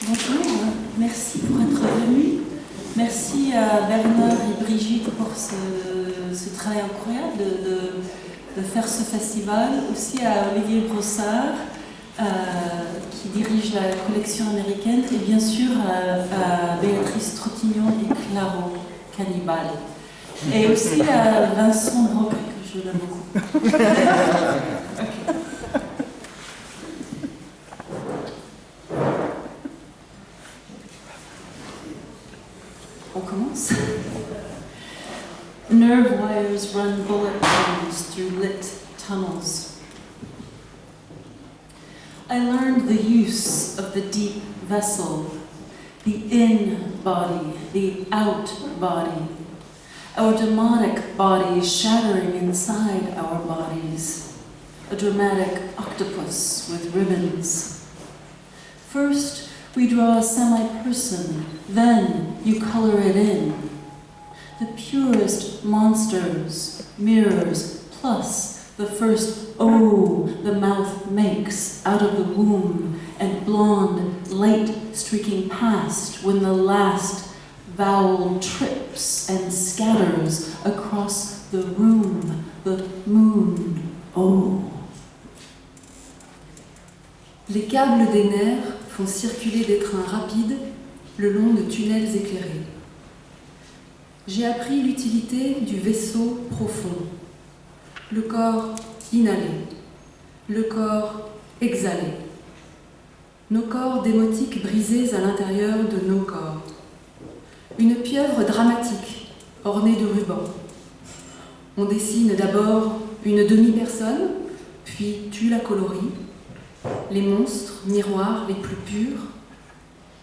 Bonjour, merci pour être venu. Merci à Bernard et Brigitte pour ce travail incroyable de faire ce festival. Aussi à Olivier Brossard qui dirige la collection américaine et bien sûr à Béatrice Trottignon et Claro Cannibal. Et aussi à Vincent Broc, que je l'aime beaucoup. Okay. On commence. Nerve wires run bullet holes through lit tunnels. I learned the use of the deep vessel, the in body, the out body, our demonic bodies shattering inside our bodies, a dramatic octopus with ribbons. First, we draw a semi-person, then you color it in. The purest monsters, mirrors, plus the first oh the mouth makes out of the womb, and blonde light streaking past when the last vowel trips and scatters across the room, the moon, oh. Les câbles des nerfs font circuler des trains rapides le long de tunnels éclairés. J'ai appris l'utilité du vaisseau profond. Le corps inhalé, le corps exhalé. Nos corps démotiques brisés à l'intérieur de nos corps. Une pieuvre dramatique ornée de rubans. On dessine d'abord une demi-personne, puis tu la coloris. Les monstres, miroirs les plus purs,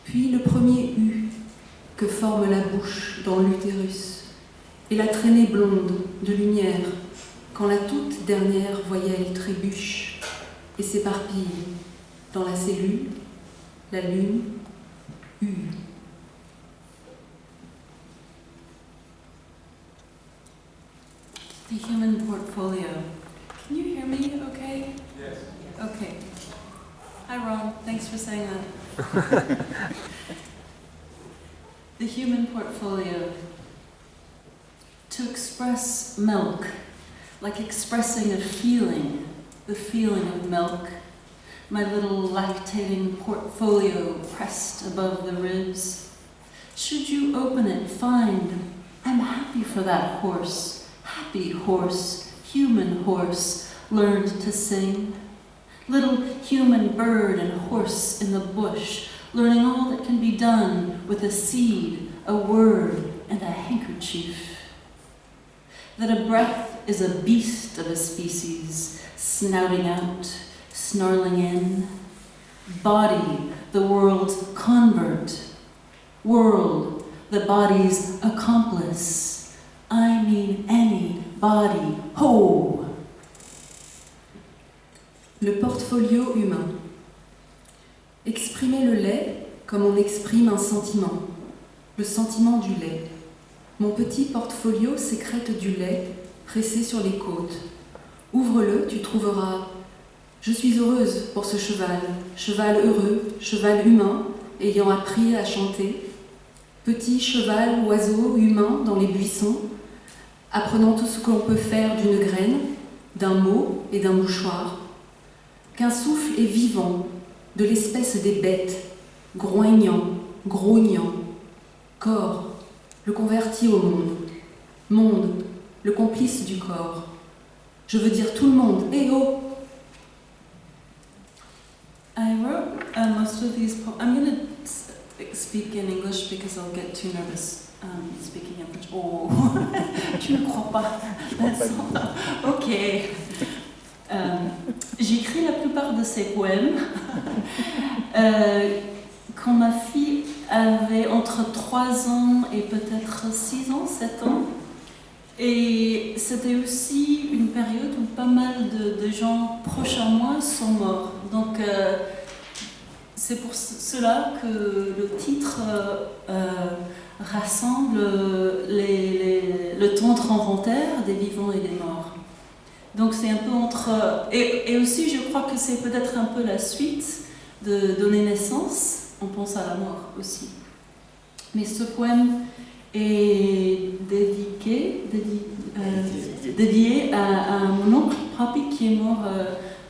puis le premier U que forme la bouche dans l'utérus, et la traînée blonde de lumière quand la toute dernière voyelle trébuche et s'éparpille dans la cellule, la lune, U. The human portfolio. Can you hear me okay? Yes. Okay. Hi Ron, thanks for saying that. The human portfolio. To express milk, like expressing a feeling, the feeling of milk. My little lactating portfolio pressed above the ribs. Should you open it, find, I'm happy for that horse, happy horse, human horse, learned to sing. Little human bird and horse in the bush, learning all that can be done with a seed, a word, and a handkerchief. That a breath is a beast of a species, snouting out, snarling in. Body, the world's convert. World, the body's accomplice. I mean any body, ho! Le portfolio humain. Exprimer le lait comme on exprime un sentiment, le sentiment du lait. Mon petit portfolio sécrète du lait pressé sur les côtes. Ouvre-le, tu trouveras « Je suis heureuse pour ce cheval, cheval heureux, cheval humain, ayant appris à chanter. Petit cheval, oiseau, humain dans les buissons, apprenant tout ce que l'on peut faire d'une graine, d'un mot et d'un mouchoir. Qu'un souffle est vivant, de l'espèce des bêtes, groignant, grognant. Corps, le converti au monde. Monde, le complice du corps. Je veux dire tout le monde. Eh oh! I wrote most of these poems. I'm going to speak in English because I'll get too nervous speaking in French. Oh, tu ne crois pas? Ok. J'écris la plupart de ces poèmes quand ma fille avait entre 3 ans et peut-être 6 ans, 7 ans. Et c'était aussi une période où pas mal de gens proches à moi sont morts. Donc c'est pour cela que le titre rassemble le tendre inventaire des vivants et des morts. Donc c'est un peu entre... Et aussi je crois que c'est peut-être un peu la suite de donner naissance on pense à la mort aussi. Mais ce poème est dédié à mon oncle Papi qui est mort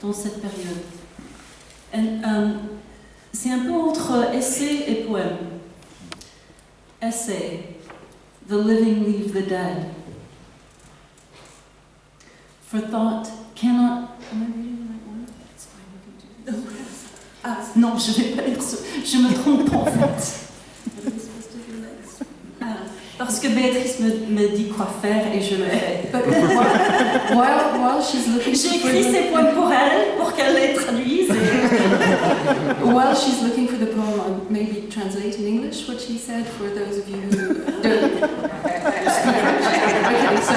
dans cette période. C'est un peu entre essai et poème. Essay, the living leave the dead. For thought cannot... Am I reading the right one? It's fine, we can do this. Ah, non, je vais pas lire ce... Je me trompe en fait. Parce que Béatrice me dit quoi faire et je le fais. While she's looking J'ai écrit ces poèmes pour elle, pour qu'elle les traduise. While she's looking for the poem, I'll maybe translate in English what she said for those of you who don't speak French. Okay, so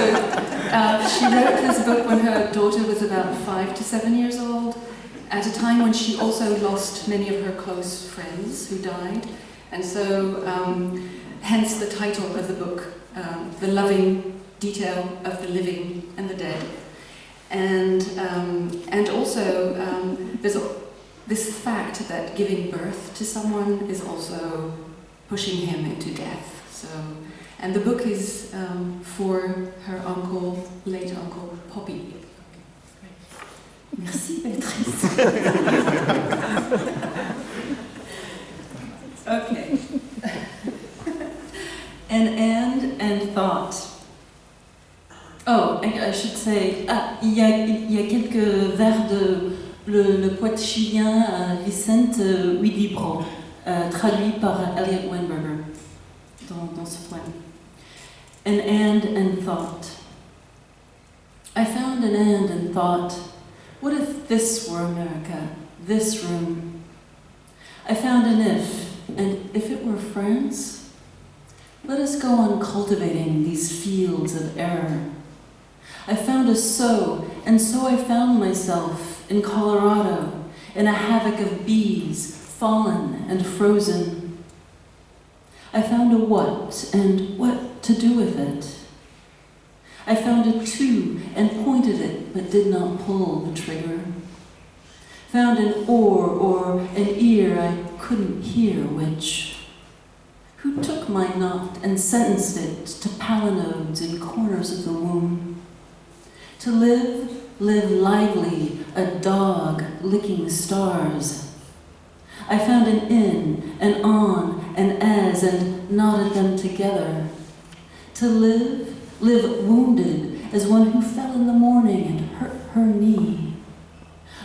she wrote this book when her daughter was about 5 to 7 years old, at a time when she also lost many of her close friends who died. And so, hence the title of the book, The Loving Detail of the Living and the Dead. And also, there's this fact that giving birth to someone is also pushing him into death. So, and the book is for her uncle, late uncle, Poppy. Merci, Béatrice. Okay. An end and thought. Oh, I should say, il y a quelques vers de le poète chilien Vicente Huidobro, traduit par Elliot Weinberger dans ce poème. An end and thought. I found an end and thought, what if this were America, this room? I found an if, and if it were France? Let us go on cultivating these fields of error. I found a so, and so I found myself in Colorado, in a havoc of bees, fallen and frozen. I found a what, and what to do with it. I found a to, and pointed it, but did not pull the trigger. Found an or an ear I couldn't hear which. Who took my knot and sentenced it to palinodes in corners of the womb? To live lively, a dog licking stars. I found an in, an on, an as, and knotted them together. To live wounded as one who fell in the morning and hurt her knee.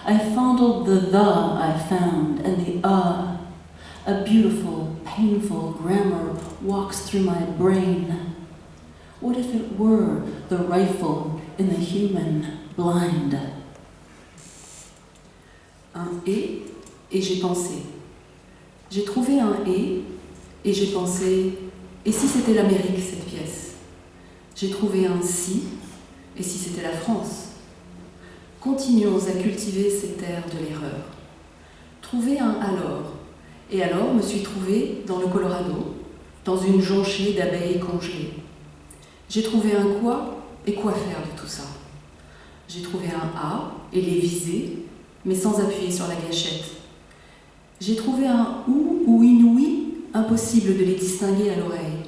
I fondled the I found, and the a beautiful, painful grammar walks through my brain. What if it were the rifle in the human blind? Un et j'ai pensé. J'ai trouvé un et j'ai pensé, et si c'était l'Amérique cette pièce? J'ai trouvé un si, et si c'était la France? Continuons à cultiver ces terres de l'erreur. Trouver un alors. Et alors me suis trouvée dans le Colorado, dans une jonchée d'abeilles congelées. J'ai trouvé un quoi et quoi faire de tout ça. J'ai trouvé un A et les viser, mais sans appuyer sur la gâchette. J'ai trouvé un ou une ouïe, impossible de les distinguer à l'oreille.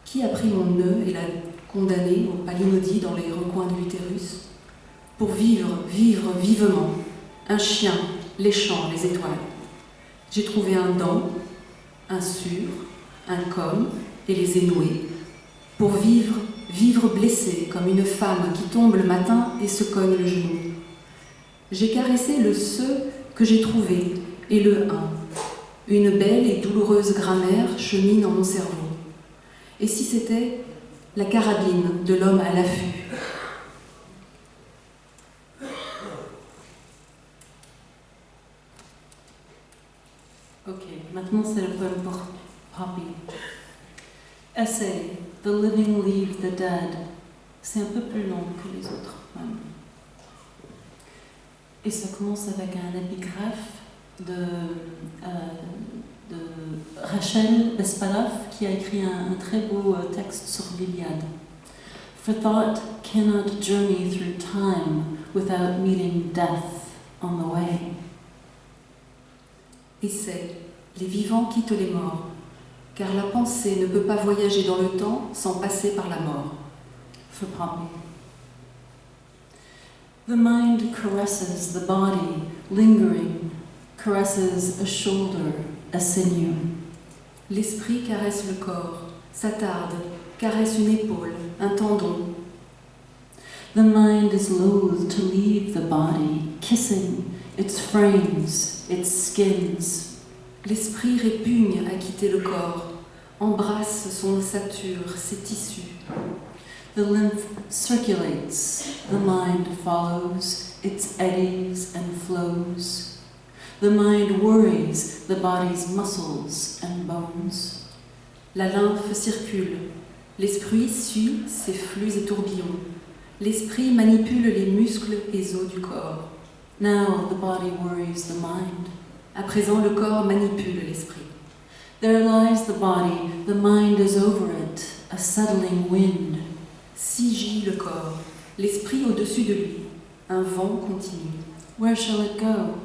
Qui a pris mon nœud et l'a condamné au palinodie dans les recoins de l'utérus? Pour vivre vivement, un chien, les champs, les étoiles. J'ai trouvé un dans, un sur, un comme et les énoués. Pour vivre blessé comme une femme qui tombe le matin et se cogne le genou. J'ai caressé le ce que j'ai trouvé et le un. Une belle et douloureuse grammaire chemine dans mon cerveau. Et si c'était la carabine de l'homme à l'affût? Ok, maintenant c'est le poème pour Poppy. Essay, The Living Leave the Dead. C'est un peu plus long que les autres poèmes. Et ça commence avec un épigraphe de Rachel Bespalov qui a écrit un très beau texte sur l'Iliade. For thought cannot journey through time without meeting death on the way. Essai, Les vivants quittent les morts, car la pensée ne peut pas voyager dans le temps sans passer par la mort. For Poppy. The mind caresses the body, lingering, caresses a shoulder, a sinew. L'esprit caresse le corps, s'attarde, caresse une épaule, un tendon. The mind is loath to leave the body, kissing its frames, its skins. L'esprit répugne à quitter le corps, embrasse son ossature, ses tissus. The lymph circulates, the mind follows, its eddies and flows. The mind worries the body's muscles and bones. La lymphe circule, l'esprit suit ses flux et tourbillons. L'esprit manipule les muscles et os du corps. Now the body worries the mind. À présent, le corps manipule l'esprit. There lies the body, the mind is over it, a settling wind. Si gît le corps, l'esprit au-dessus de lui, un vent continu. Where shall it go?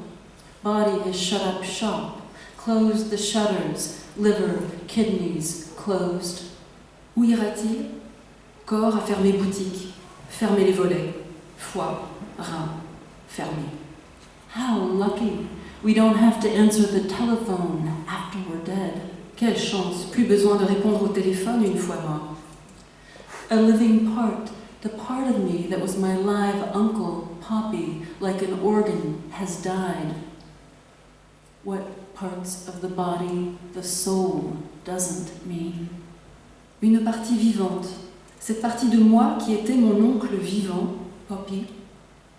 Body has shut up shop, closed the shutters, liver, kidneys closed. Où ira-t-il? Corps a fermé boutique, fermé les volets, foie, rein, fermé. How lucky! We don't have to answer the telephone after we're dead. Quelle chance, plus besoin de répondre au téléphone une fois mort. A living part, the part of me that was my live uncle, Poppy, like an organ, has died. What parts of the body the soul doesn't mean? Une partie vivante, cette partie de moi qui était mon oncle vivant, Poppy,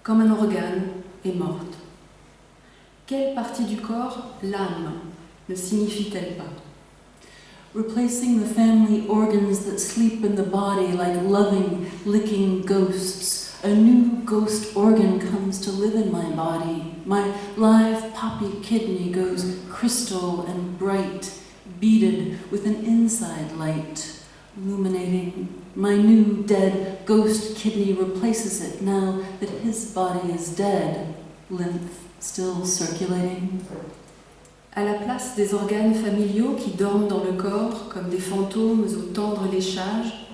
comme un organe, est morte. Quelle partie du corps, l'âme, ne signifie-t-elle pas? Replacing the family organs that sleep in the body like loving, licking ghosts, a new ghost organ comes to live in my body. My live poppy kidney goes crystal and bright, beaded with an inside light, illuminating. My new dead ghost kidney replaces it now that his body is dead, lymph still circulating. À la place des organes familiaux qui dorment dans le corps comme des fantômes au tendre léchage,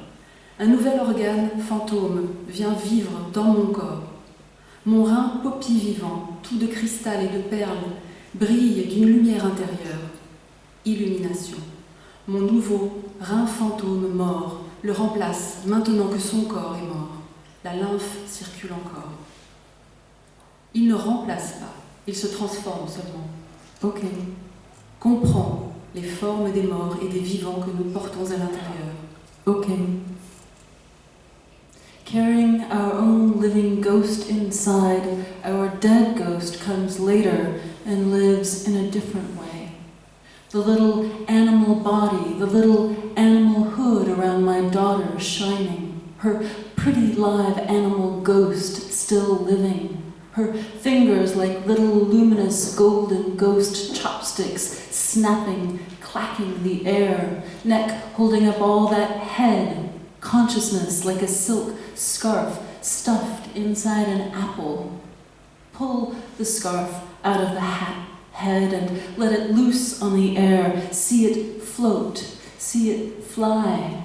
un nouvel organe fantôme vient vivre dans mon corps. Mon rein Poppy vivant, tout de cristal et de perles, brille d'une lumière intérieure. Illumination. Mon nouveau rein fantôme mort le remplace maintenant que son corps est mort. La lymphe circule encore. Il ne remplace pas, il se transforme seulement. Ok. Comprend les formes des morts et des vivants que nous portons à l'intérieur. Ok. Carrying our own living ghost inside, our dead ghost comes later and lives in a different way. The little animal body, the little animal hood around my daughter shining, her pretty live animal ghost still living. Her fingers like little luminous golden ghost chopsticks snapping, clacking the air, neck holding up all that head, consciousness like a silk scarf stuffed inside an apple. Pull the scarf out of the head and let it loose on the air, see it float, see it fly,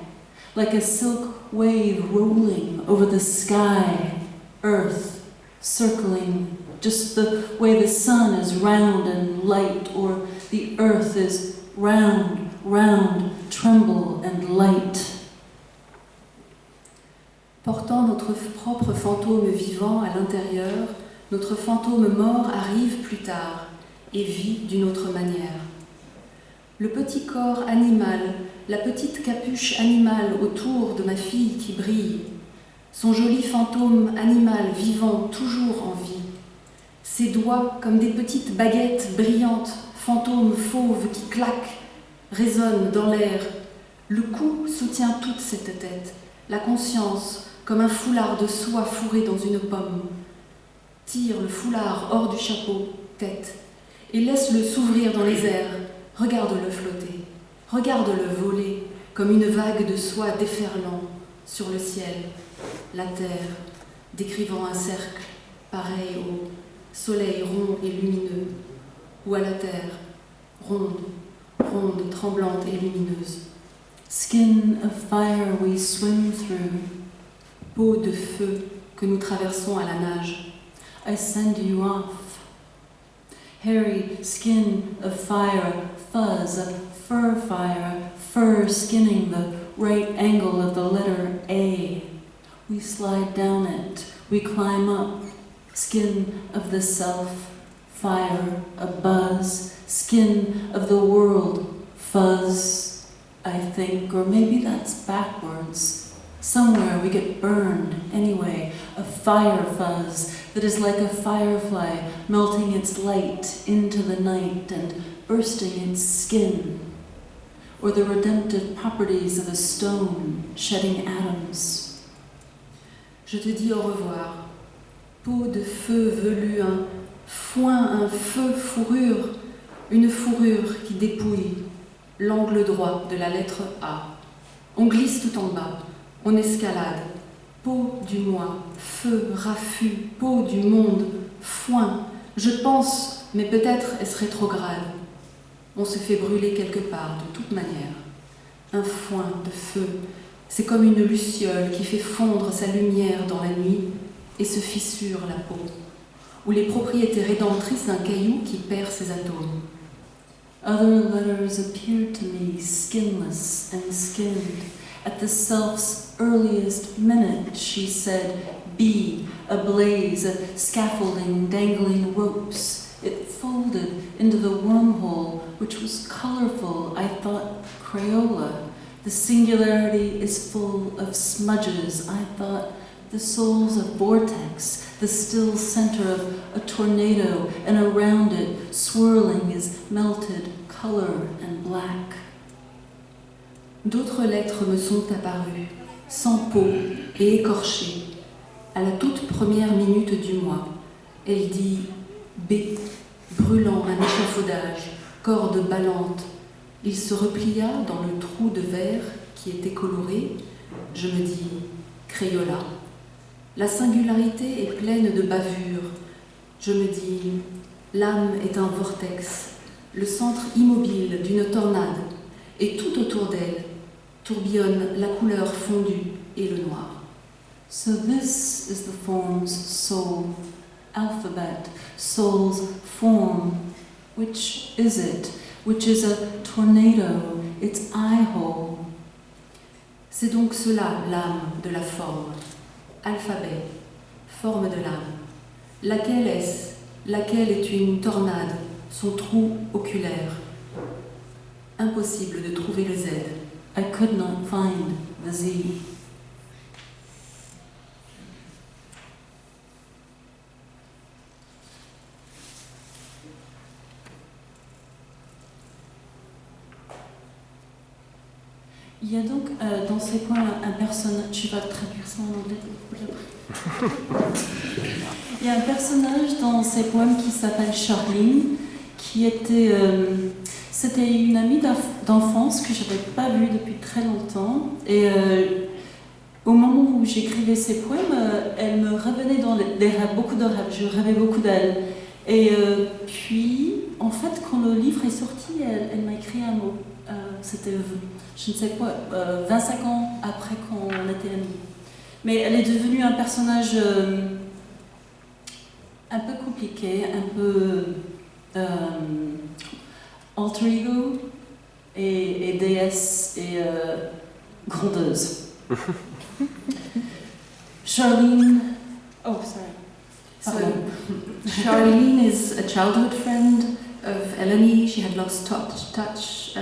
like a silk wave rolling over the sky, earth, circling just the way the sun is round and light, or the earth is round, round, tremble and light. Portant notre propre fantôme vivant à l'intérieur, notre fantôme mort arrive plus tard et vit d'une autre manière. Le petit corps animal, la petite capuche animale autour de ma fille qui brille, son joli fantôme animal vivant toujours en vie, ses doigts comme des petites baguettes brillantes, fantômes fauves qui claquent, résonnent dans l'air. Le cou soutient toute cette tête, la conscience comme un foulard de soie fourré dans une pomme. Tire le foulard hors du chapeau, tête, et laisse-le s'ouvrir dans les airs. Regarde-le flotter, regarde-le voler comme une vague de soie déferlant sur le ciel, la terre, décrivant un cercle pareil au soleil rond et lumineux, ou à la terre, ronde, ronde, tremblante et lumineuse. Skin of fire we swim through. Peau de feu que nous traversons à la nage. I send you off. Hairy skin of fire, fuzz, a fur fire, fur skinning the right angle of the letter A. We slide down it, we climb up. Skin of the self, fire, a buzz, skin of the world, fuzz, I think, or maybe that's backwards. Somewhere we get burned, anyway, a fire fuzz that is like a firefly melting its light into the night and bursting its skin, or the redemptive properties of a stone shedding atoms. Je te dis au revoir. Peau de feu velu, un foin, un feu fourrure, une fourrure qui dépouille l'angle droit de la lettre A. On glisse tout en bas, on escalade. Peau du moi, feu, raffut, peau du monde, foin. Je pense, mais peut-être est-ce rétrograde. On se fait brûler quelque part, de toute manière. Un foin de feu, c'est comme une luciole qui fait fondre sa lumière dans la nuit et se fissure la peau, ou les propriétés rédemptrices d'un caillou qui perd ses atomes. Other letters appeared to me skinless and skinned. At the self's earliest minute, she said, "Be ablaze, a scaffolding, dangling ropes." It folded into the wormhole, which was colorful, I thought, Crayola. The singularity is full of smudges, I thought, the souls of vortex, the still center of a tornado, and around it, swirling, is melted color and black. D'autres lettres me sont apparues, sans peau et écorchées, à la toute première minute du mois. Elle dit B, brûlant un échafaudage, corde ballante. Il se replia dans le trou de verre qui était coloré. Je me dis Crayola. La singularité est pleine de bavures. Je me dis l'âme est un vortex, le centre immobile d'une tornade, et tout autour d'elle tourbillonne la couleur fondue et le noir. So this is the form's soul, alphabet, soul's form. Which is it? Which is a tornado, its eye hole. C'est donc cela l'âme de la forme. Alphabet, forme de l'âme. Laquelle est-ce? Laquelle est une tornade, son trou oculaire? Impossible de trouver le Z. I could not find the Z. Il y a donc dans ces poèmes un personnage. Tu vas traduire ça en anglais? Il y a un personnage dans ces poèmes qui s'appelle Charline, qui était. C'était une amie d'enfance que je n'avais pas vue depuis très longtemps. Et au moment où j'écrivais ces poèmes, elle me revenait dans des rêves, beaucoup de rêves. Je rêvais beaucoup d'elle. Et puis, en fait, quand le livre est sorti, elle m'a écrit un mot. C'était, je ne sais quoi, 25 ans après qu'on était amis. Mais elle est devenue un personnage un peu compliqué, un peu alter ego et déesse et grondeuse. Charline. Oh, sorry. So, Charlene is a childhood friend of Eleni. She had lost touch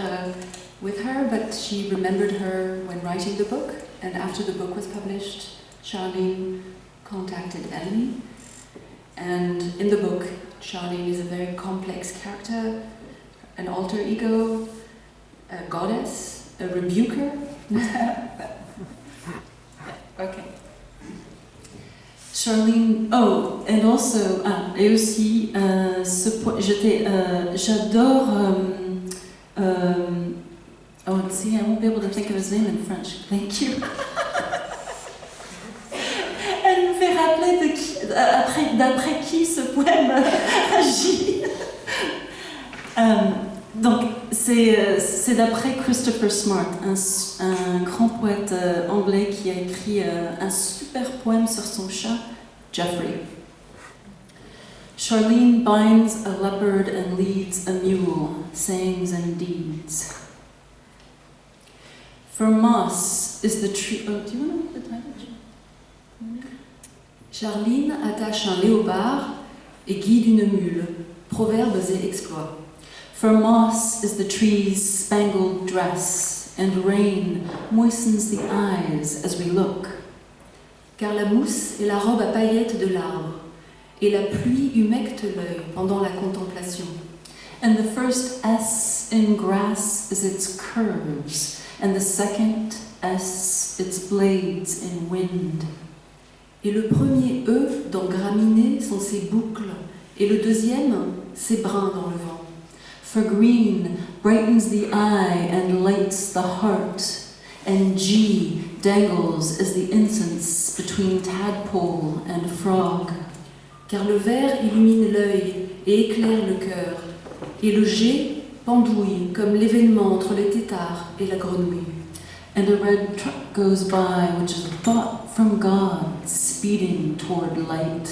with her, but she remembered her when writing the book. And after the book was published, Charlene contacted Eleni. And in the book, Charlene is a very complex character, an alter ego, a goddess, a rebuker. Okay. Charlene, oh, and also, et aussi, j'adore, oh, see, I won't be able to think of his name in French, thank you. Elle me fait rappeler d'après qui ce poème agit. Donc, c'est d'après Christopher Smart, un grand poète anglais qui a écrit un super poème sur son chat, Jeffrey. Charlene binds a leopard and leads a mule, sayings and deeds. For moss is the tree. Oh, do you want to read the title? Charline attache un léopard et guide une mule. Proverbes et exploits. For moss is the tree's spangled dress, and rain moistens the eyes as we look. Car la mousse est la robe à paillettes de l'arbre, et la pluie humecte l'œil pendant la contemplation. And the first S in grass is its curves, and the second S its blades in wind. Et le premier E dans graminée sont ses boucles, et le deuxième, ses brins dans le vent. For green brightens the eye and lights the heart, and G dangles as the incense between tadpole and frog. Car le vert illumine l'œil et éclaire le cœur, et le G pendouille comme l'événement entre les têtards et la grenouille. And a red truck goes by, which is a thought from God, speeding toward light.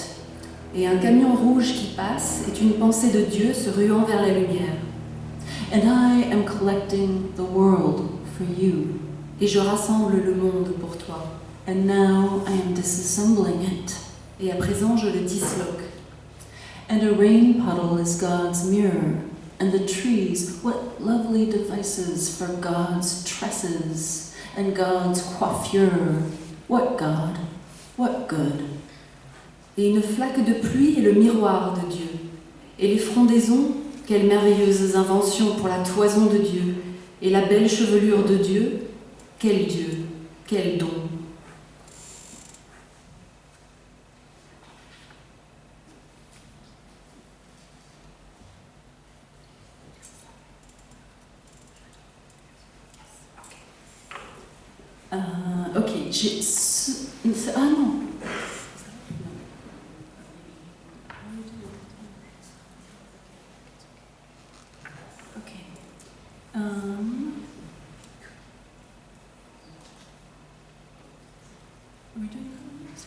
Et un camion rouge qui passe est une pensée de Dieu se ruant vers la lumière. And I am collecting the world for you. Et je rassemble le monde pour toi. And now I am disassembling it. Et à présent je le disloque. And a rain puddle is God's mirror. And the trees, what lovely devices for God's tresses and God's coiffure. What God? What good? Et une flaque de pluie est le miroir de Dieu. Et les frondaisons, quelles merveilleuses inventions pour la toison de Dieu. Et la belle chevelure de Dieu, quel Dieu, quel don. Ok, ah non. Ok. Are we doing this?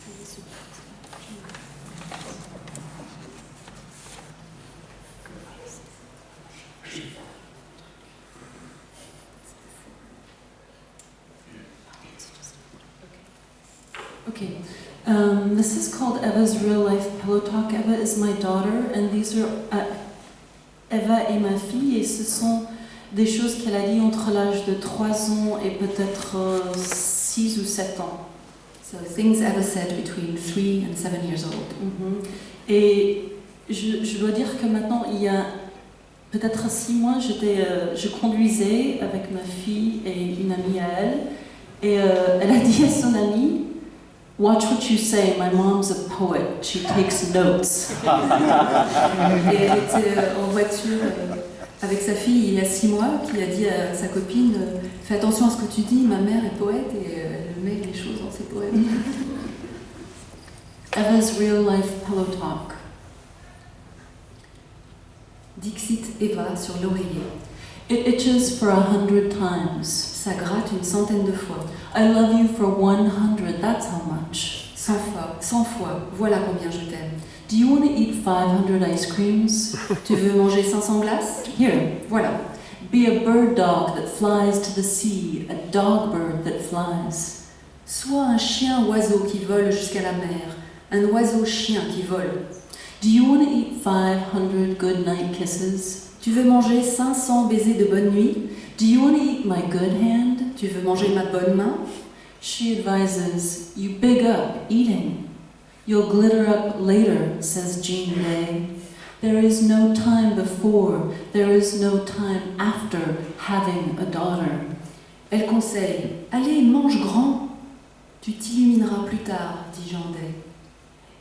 Okay. This is called Eva's Real Life Pillow Talk. Eva is my daughter, and these are Eva et ma fille, et ce sont des choses qu'elle a dit entre l'âge de 3 ans et peut-être 6 ou 7 ans. So things Eva said between 3 and 7 years old. Et je dois dire que maintenant, il y a peut-être 6 mois, je conduisais avec ma fille et une amie à elle, et elle a dit à son amie, "Watch what you say, my mom's a poet, she takes notes." Et elle était en voiture avec sa fille il y a 6 mois, qui a dit à sa copine « Fais attention à ce que tu dis, ma mère est poète » et elle met les choses dans ses poèmes. Eva's Real Life Pillow Talk. Dixit Eva sur l'oreiller. It itches for 100 times. Ça gratte une centaine de fois. I love you for 100, that's how much. 100 fois, voilà combien je t'aime. Do you want to eat 500 ice creams? Tu veux manger 500 glaces? Here, Voilà. be a bird dog that flies to the sea, a dog bird that flies. Sois un chien oiseau qui vole jusqu'à la mer, un oiseau chien qui vole. Do you want to eat 500 good night kisses? Tu veux manger 500 baisers de bonne nuit? Do you want to eat my good hand? Tu veux manger ma bonne main? She advises, you big up eating. You'll glitter up later, says Jean Day. There is no time before, there is no time after having a daughter. Elle conseille, allez, mange grand. Tu t'illumineras plus tard, dit Jean Day.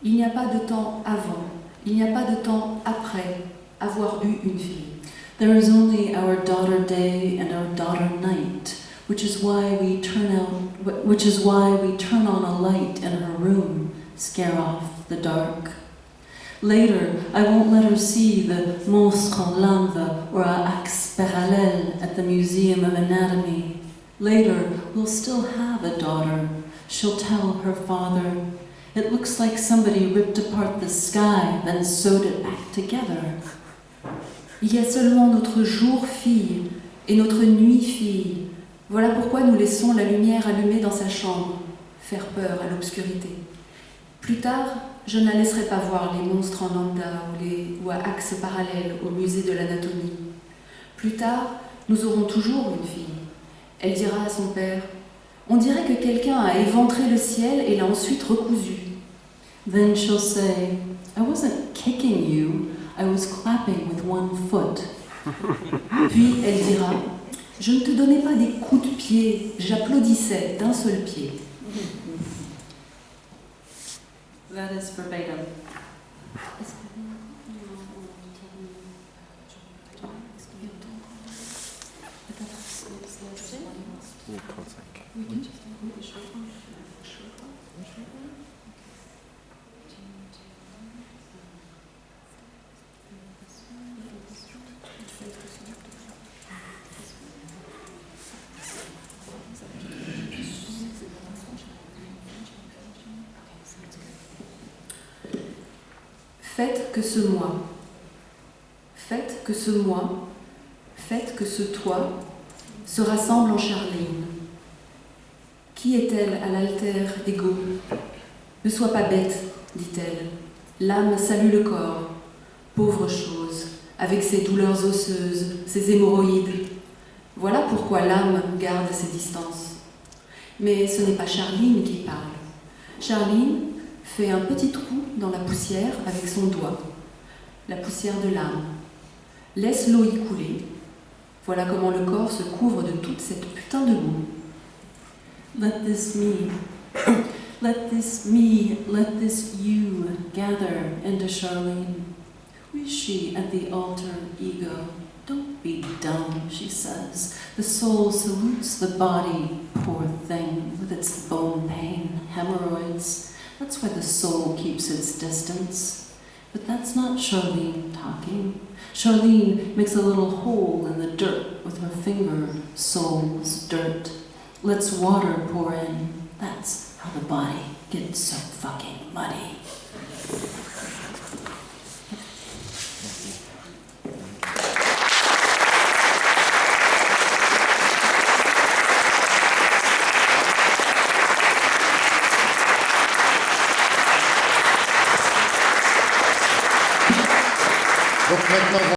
Il n'y a pas de temps avant, il n'y a pas de temps après avoir eu une fille. There is only our daughter day and our daughter night, which is why we turn on a light in her room, scare off the dark. Later, I won't let her see the Monstre en Lampe or Axe Parallèle at the Museum of Anatomy. Later, we'll still have a daughter. She'll tell her father, "It looks like somebody ripped apart the sky, then sewed it back together." Il y a seulement notre jour fille et notre nuit fille. Voilà pourquoi nous laissons la lumière allumée dans sa chambre, faire peur à l'obscurité. Plus tard, je ne la laisserai pas voir les monstres en lambda ou à axe parallèle au musée de l'anatomie. Plus tard, nous aurons toujours une fille. Elle dira à son père, « On dirait que quelqu'un a éventré le ciel et l'a ensuite recousu. » Then she'll say, "I wasn't kicking you, I was clapping with one foot." Puis elle dira, « Je ne te donnais pas des coups de pied, j'applaudissais d'un seul pied. » That is verbatim. Faites que ce moi, faites que ce moi, faites que ce toi se rassemble en Charline. Qui est-elle à l'alter ego? Ne sois pas bête, dit-elle. L'âme salue le corps. Pauvre chose, avec ses douleurs osseuses, ses hémorroïdes. Voilà pourquoi l'âme garde ses distances. Mais ce n'est pas Charline qui parle. Charline fait un petit trou dans la poussière avec son doigt, la poussière de l'âme. Laisse l'eau y couler. Voilà comment le corps se couvre de toute cette putain de boue. Let this let this you gather into Charlene. Who is she at the altar, ego? Don't be dumb, she says. The soul salutes the body, poor thing, with its bone pain, hemorrhoids. That's why the soul keeps its distance. But that's not Charlene talking. Charlene makes a little hole in the dirt with her finger, soul's dirt. Lets water pour in. That's how the body gets so fucking muddy.